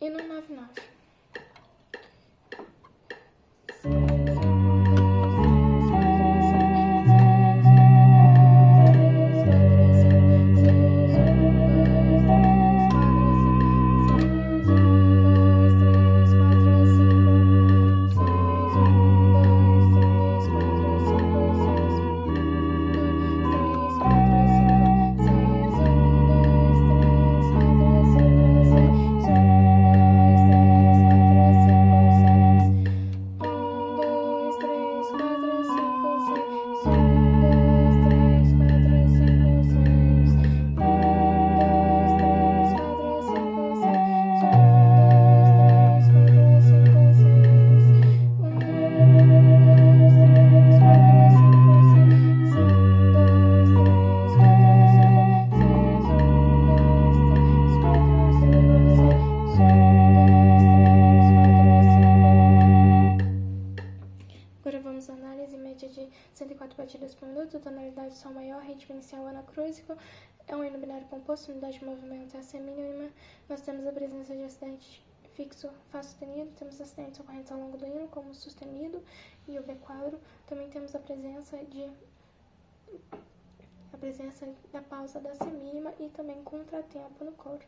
e no 99. Agora vamos à análise média de 104 batidas por minuto, tonalidade sol maior, ritmo inicial anacrúsico, é um hino binário composto, unidade de movimento é a C mínima. Nós temos a presença de acidente fixo Fá sustenido, temos acidentes ocorrentes ao longo do hino, como o sustenido e o B quadro. Também temos a presença da pausa da C mínima e também contratempo no coro.